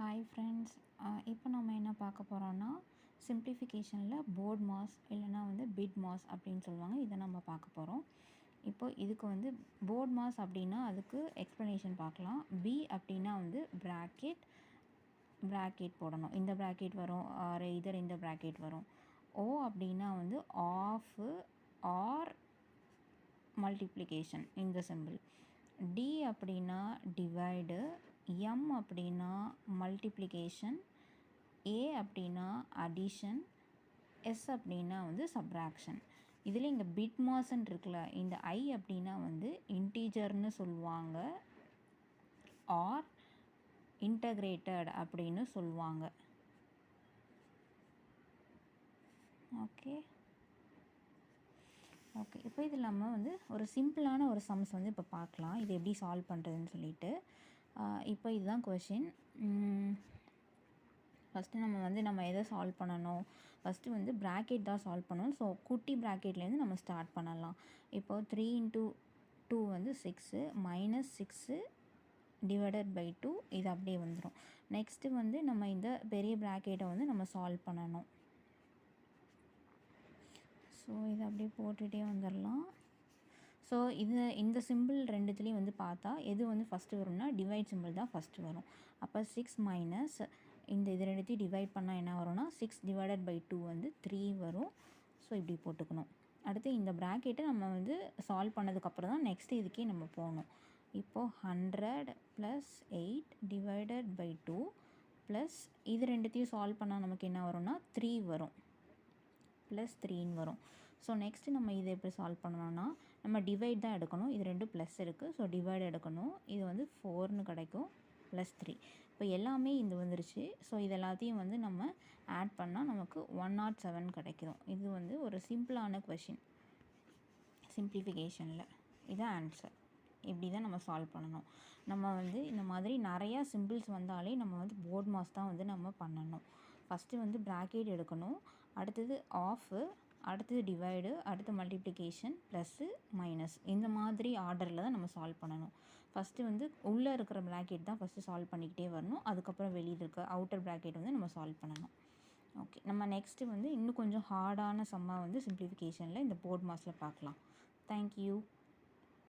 Hi friends, இப்போ நம்ம என்ன பார்க்க போகிறோன்னா சிம்ப்ளிஃபிகேஷனில் போர்ட் மாஸ் இல்லைனா பிட் மாஸ் அப்படின்னு சொல்லுவாங்க. இதை நம்ம பார்க்க போகிறோம். இப்போ இதுக்கு போர்ட் மாஸ் அப்படின்னா அதுக்கு எக்ஸ்ப்ளனேஷன் பார்க்கலாம். பி அப்படின்னா ப்ராக்கெட் போடணும். இந்த ப்ராக்கெட் வரும், ஆர் இதர் இந்த ப்ராக்கெட் வரும். ஓ அப்படின்னா ஆஃபு ஆர் மல்டிப்ளிகேஷன் இந்த சிம்பிள். டி அப்படின்னா டிவைடு, எம் அப்படின்னா மல்டிப்ளிகேஷன், ஏ அப்படின்னா அடிஷன், எஸ் அப்படின்னா சப்ராக்ஷன். இதில் இங்கே பிட் மாஸ்ன்னு இருக்குல்ல, இந்த ஐ அப்படின்னா இன்டீஜர்னு சொல்லுவாங்க, ஆர் இன்டகிரேட்டட் அப்படின்னு சொல்லுவாங்க. ஓகே, இப்போ இதில் நம்ம ஒரு சிம்பிளான ஒரு சம்ஸ் இப்போ பார்க்கலாம். இது எப்படி சால்வ் பண்ணுறதுன்னு சொல்லிட்டு. இப்போ இதுதான் கொஷின். ஃபஸ்ட்டு நம்ம எதை சால்வ் பண்ணணும்? ஃபஸ்ட்டு ப்ராக்கெட் தான் சால்வ் பண்ணணும். ஸோ குட்டி ப்ராக்கெட்லேருந்து நம்ம ஸ்டார்ட் பண்ணலாம். இப்போது 3 × 2 6 -6 டிவைடட் பை 2 இது அப்படியே வந்துடும். நெக்ஸ்ட்டு நம்ம இந்த பெரிய ப்ராக்கெட்டை நம்ம சால்வ் பண்ணணும். ஸோ இதை அப்படியே போட்டுகிட்டே வந்துடலாம். ஸோ இந்த சிம்பிள் ரெண்டுத்துலேயும் பார்த்தா எது ஃபஸ்ட்டு வரும்னா டிவைட் சிம்பிள் தான் ஃபஸ்ட்டு வரும். அப்போ 6 மைனஸ் இது ரெண்டுத்தையும் டிவைட் பண்ணால் என்ன வரும்னா 6 டிவைடட் பை 2 3 வரும். ஸோ இப்படி போட்டுக்கணும். அடுத்து இந்த ப்ராக்கெட்டை நம்ம சால்வ் பண்ணதுக்கப்புறம் தான் நெக்ஸ்ட்டு இதுக்கே நம்ம போகணும். இப்போது 100 + 8 டிவைடட் பை 2 ப்ளஸ் இது ரெண்டுத்தையும் சால்வ் பண்ணால் நமக்கு என்ன வரும்னா 3 வரும், +3 வரும். ஸோ நெக்ஸ்ட்டு நம்ம இதை எப்படி சால்வ் பண்ணணும்னா நம்ம டிவைட் தான் எடுக்கணும். இது ரெண்டும் ப்ளஸ் இருக்குது, ஸோ டிவைட் எடுக்கணும். இது 4ன்னு கிடைக்கும், +3. இப்போ எல்லாமே இது வந்துருச்சு. ஸோ இது எல்லாத்தையும் நம்ம ஆட் பண்ணால் நமக்கு 107 கிடைக்கும். இது ஒரு சிம்பிளான கொஷின் சிம்ப்ளிஃபிகேஷனில். இதான் ஆன்சர். இப்படி தான் நம்ம சால்வ் பண்ணணும். நம்ம இந்த மாதிரி நிறையா சிம்பிள்ஸ் வந்தாலே நம்ம போர்ட் மாஸ் தான் நம்ம பண்ணணும். ஃபஸ்ட்டு ப்ராக்கெட் எடுக்கணும், அடுத்தது ஆஃபு, அடுத்தது டிவைடு, அடுத்து மல்டிப்ளிகேஷன், ப்ளஸ்ஸு, மைனஸ். இந்த மாதிரி ஆர்டரில் தான் நம்ம சால்வ் பண்ணணும். ஃபஸ்ட்டு உள்ளே இருக்கிற ப்ராக்கெட் தான் ஃபஸ்ட்டு சால்வ் பண்ணிக்கிட்டே வரணும். அதுக்கப்புறம் வெளியில் இருக்க அவுட்டர் ப்ராக்கெட் நம்ம சால்வ் பண்ணணும். ஓகே, நம்ம நெக்ஸ்ட்டு இன்னும் கொஞ்சம் ஹார்டான சம்மாக சிம்ப்ளிஃபிகேஷனில் இந்த போர்ட் மாஸில் பார்க்கலாம். தேங்க்யூ.